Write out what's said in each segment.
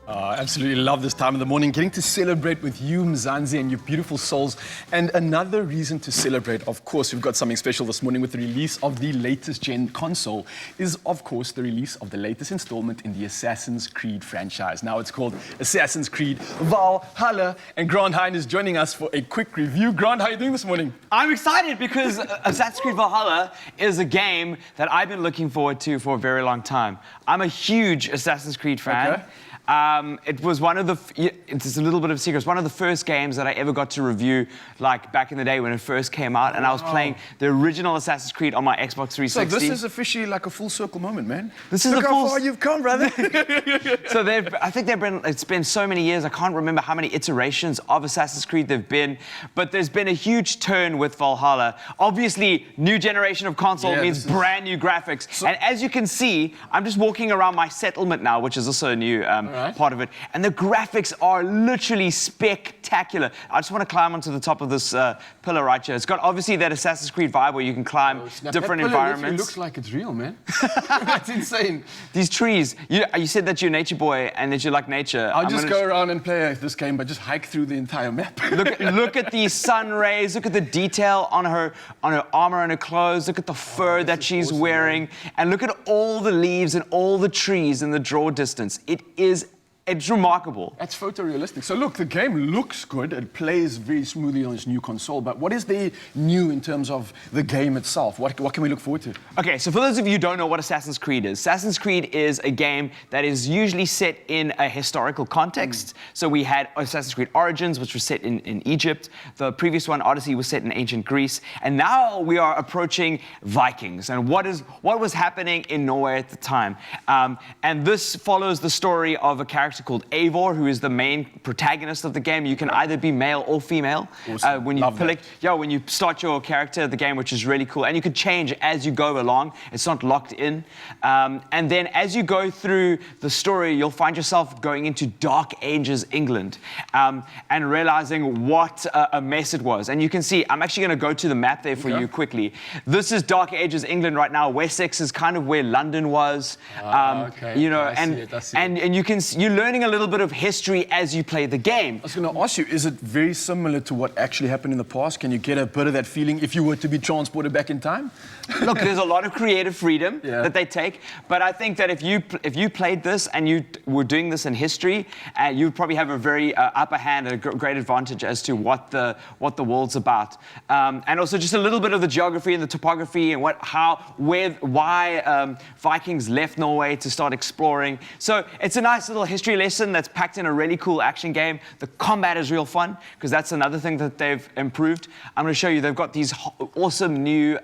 Absolutely love this time of the morning, getting to celebrate with you, Mzansi, and your beautiful souls. And another reason to celebrate, of course, we've got something special this morning with the release of the latest gen console, is, of course, the release of the latest installment in the Assassin's Creed franchise. Now it's called Assassin's Creed Valhalla, and Grant Hinds is joining us for a quick review. Grant, how are you doing this morning? I'm excited because Assassin's Creed Valhalla is a game that I've been looking forward to for a very long time. I'm a huge Assassin's Creed fan. Okay. It was one of the, it's a little bit of a secret, it's one of the first games that I ever got to review, like back in the day when it first came out, and I was playing the original Assassin's Creed on my Xbox 360. So this is officially like a full circle moment, man. This is Look the how full... far you've come, brother. So I think it's been so many years, I can't remember how many iterations of Assassin's Creed there've been, but there's been a huge turn with Valhalla. Obviously, new generation of console means brand new graphics. So, and as you can see, I'm just walking around my settlement now, which is also a new part of it. And the graphics are literally spectacular. I just want to climb onto the top of this pillar right here. It's got obviously that Assassin's Creed vibe where you can climb different environments. It looks like it's real, man. That's insane. These trees. You said that you're a nature boy and that you like nature. I'll just go around and play this game, but just hike through the entire map. Look at these sun rays. Look at the detail on her armor and her clothes. Look at the fur that she's wearing. And look at all the leaves and all the trees in the draw distance. It's remarkable. That's photorealistic. So look, the game looks good. It plays very smoothly on this new console. But what is the new in terms of the game itself? What can we look forward to? Okay, so for those of you who don't know what Assassin's Creed is, Assassin's Creed is a game that is usually set in a historical context. So we had Assassin's Creed Origins, which was set in Egypt. The previous one, Odyssey, was set in ancient Greece. And now we are approaching Vikings and what was happening in Norway at the time. And this follows the story of a character called Eivor, who is the main protagonist of the game. You can either be male or female. Awesome. When you start your character of the game, which is really cool. And you can change as you go along. It's not locked in. And then as you go through the story, you'll find yourself going into Dark Ages England and realizing what a mess it was. And you can see, I'm actually going to go to the map there for you quickly. This is Dark Ages England right now. Wessex is kind of where London was. You know, and you're learning a little bit of history as you play the game. I was going to ask you, is it very similar to what actually happened in the past? Can you get a bit of that feeling if you were to be transported back in time? Look, there's a lot of creative freedom that they take, but I think that if you played this and you were doing this in history, you would probably have a very upper hand, a great advantage as to what the world's about, and also just a little bit of the geography and the topography and why Vikings left Norway to start exploring. So it's a nice little history lesson that's packed in a really cool action game. The combat is real fun because that's another thing that they've improved. I'm going to show you. They've got these awesome new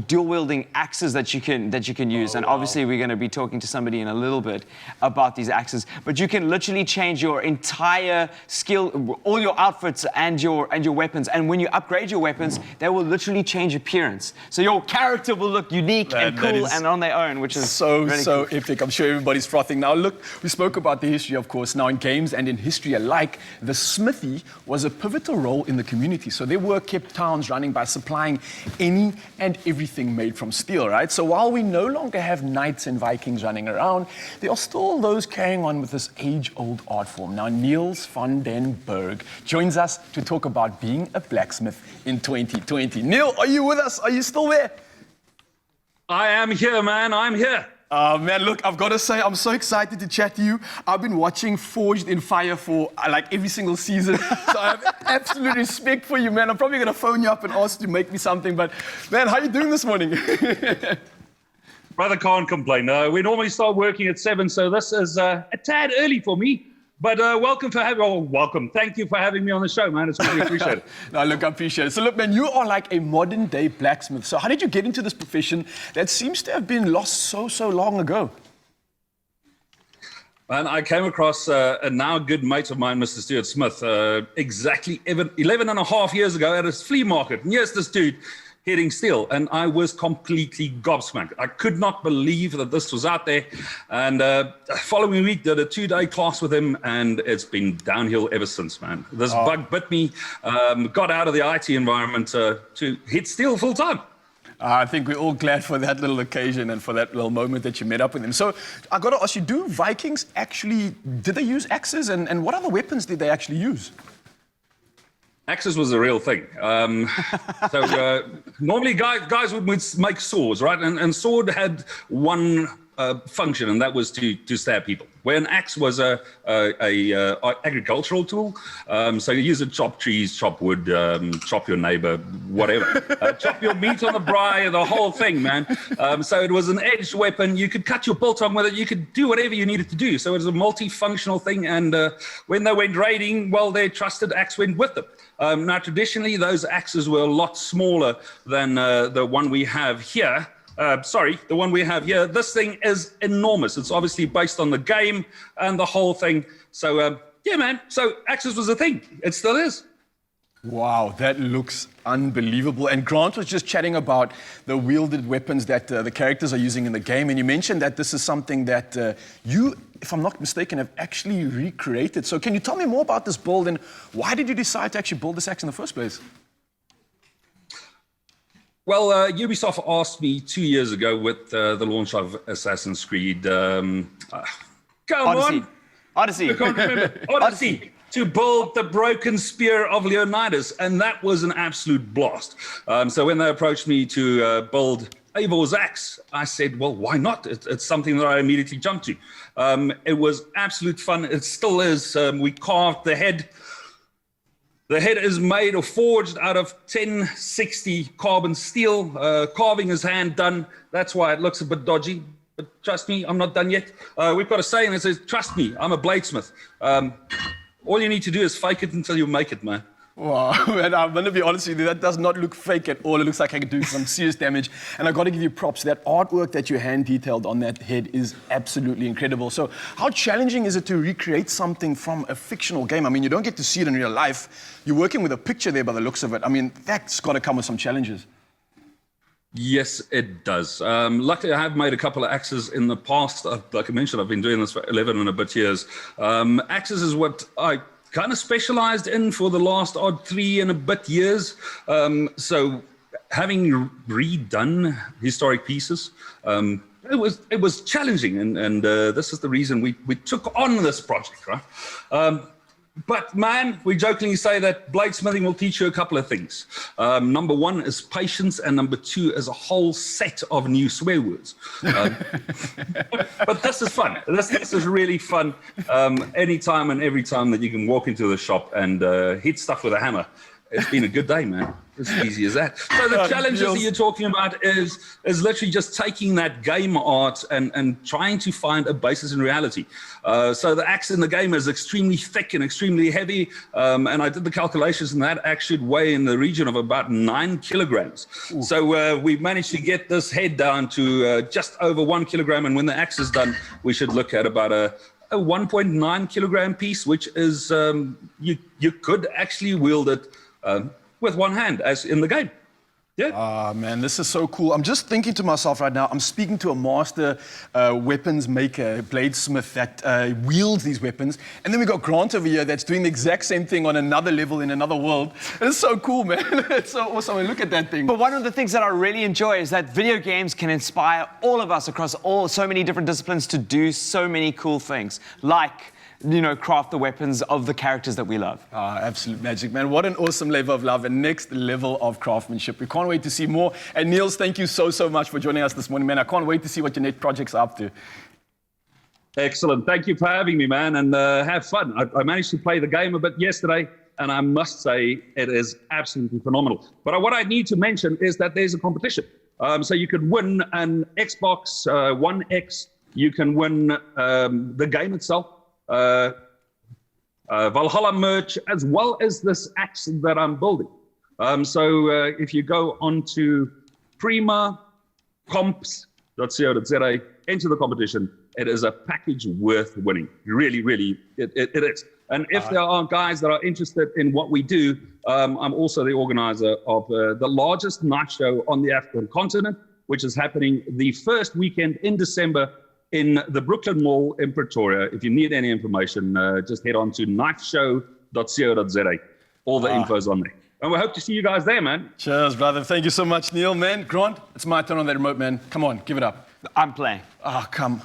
dual-wielding axes that you can use, and obviously we're going to be talking to somebody in a little bit about these axes. But you can literally change your entire skill, all your outfits and your weapons. And when you upgrade your weapons, they will literally change appearance. So your character will look unique and cool and on their own, which is so cool. Epic. I'm sure everybody's frothing now. Look, we spoke about the history, of course. Now in games and in history alike, the smithy was a pivotal role in the community. So they were kept towns running by supplying any and everything made from steel, right? So while we no longer have knights and Vikings running around, there are still those carrying on with this age-old art form. Now Niels van den Berg joins us to talk about being a blacksmith in 2020. Neil, are you with us? Are you still there? I am here, man. I'm here. Man, look, I've got to say, I'm so excited to chat to you. I've been watching Forged in Fire for like every single season, so I have absolute respect for you, man. I'm probably going to phone you up and ask you to make me something, but man, how are you doing this morning? Brother, can't complain. We normally start working at 7, so this is a tad early for me. But welcome. Thank you for having me on the show, man. It's really appreciated. No, look, I appreciate it. So look, man, you are like a modern day blacksmith. So how did you get into this profession that seems to have been lost so long ago? And I came across a now good mate of mine, Mr. Stuart Smith, exactly 11 and a half years ago at a flea market. And yes, this dude hitting steel, and I was completely gobsmacked. I could not believe that this was out there. And following week, did a 2-day class with him, and it's been downhill ever since, man. This bug bit me, got out of the IT environment to hit steel full time. I think we're all glad for that little occasion and for that little moment that you met up with him. So I got to ask you, do Vikings actually, did they use axes? And what other weapons did they actually use? Axes was a real thing. Normally guys would make swords, right? And sword had one function, and that was to stab people. Where an axe was a agricultural tool, so you use it to chop trees, chop wood, chop your neighbor, whatever, chop your meat on the braai, the whole thing, man. So it was an edged weapon. You could cut your biltong with it. You could do whatever you needed to do. So it was a multifunctional thing. And when they went raiding, well, their trusted axe went with them. Now, traditionally, those axes were a lot smaller than the one we have here. The one we have here. This thing is enormous. It's obviously based on the game and the whole thing. So, yeah, man. So axes was a thing. It still is. Wow, that looks unbelievable. And Grant was just chatting about the wielded weapons that the characters are using in the game. And you mentioned that this is something that you, if I'm not mistaken, have actually recreated. So can you tell me more about this build and why did you decide to actually build this axe in the first place? Well, Ubisoft asked me 2 years ago with the launch of Assassin's Creed. Odyssey. I can't remember. Odyssey. To build the broken spear of Leonidas, and that was an absolute blast. So when they approached me to build Eivor's axe, I said, well, why not? It's something that I immediately jumped to. It was absolute fun. It still is. We carved the head. The head is made or forged out of 1060 carbon steel. Carving is hand done. That's why it looks a bit dodgy. But trust me, I'm not done yet. We've got a saying that says, trust me, I'm a bladesmith. All you need to do is fake it until you make it, man. Wow, and I'm going to be honest with you, that does not look fake at all. It looks like I could do some serious damage. And I've got to give you props. That artwork that you hand detailed on that head is absolutely incredible. So how challenging is it to recreate something from a fictional game? I mean, you don't get to see it in real life. You're working with a picture there by the looks of it. I mean, that's got to come with some challenges. Yes, it does. Luckily, I have made a couple of axes in the past. Like I mentioned, I've been doing this for 11 and a bit years. Axes is what I kind of specialized in for the last 3 and a bit years. So having redone historic pieces, it was challenging. And this is the reason we took on this project, right? But man, we jokingly say that bladesmithing will teach you a couple of things. Number 1 is patience, and number 2 is a whole set of new swear words. But this is fun. This is really fun. Anytime and every time that you can walk into the shop and hit stuff with a hammer, it's been a good day, man. As easy as that. So the challenges that you're talking about is literally just taking that game art and trying to find a basis in reality. So the axe in the game is extremely thick and extremely heavy. And I did the calculations, and that axe should weigh in the region of about 9 kilograms. Ooh. So we've managed to get this head down to just over 1 kilogram. And when the axe is done, we should look at about a 1.9 kilogram piece, which is, you could actually wield it with one hand, as in the game. Yeah. Man, this is so cool. I'm just thinking to myself right now, I'm speaking to a master weapons maker, bladesmith, that wields these weapons. And then we got Grant over here that's doing the exact same thing on another level in another world. And it's so cool, man. It's so awesome. I mean, look at that thing. But one of the things that I really enjoy is that video games can inspire all of us across so many different disciplines to do so many cool things, like craft the weapons of the characters that we love. Absolute magic, man. What an awesome level of love and next level of craftsmanship. We can't wait to see more. And Niels, thank you so much for joining us this morning, man. I can't wait to see what your next projects are up to. Excellent. Thank you for having me, man, and have fun. I managed to play the game a bit yesterday, and I must say it is absolutely phenomenal. But what I need to mention is that there's a competition. So you could win an Xbox One X. You can win the game itself. Valhalla merch, as well as this axe that I'm building. So if you go onto primacomps.co.za, enter the competition, it is a package worth winning. Really, it is. And if there are guys that are interested in what we do, I'm also the organizer of the largest knife show on the African continent, which is happening the first weekend in December in the Brooklyn Mall in Pretoria. If you need any information, just head on to knifeshow.co.za. All the info's on there. And we hope to see you guys there, man. Cheers, brother. Thank you so much, Neil, man. Grant, it's my turn on that remote, man. Come on, give it up. I'm playing. Ah, come.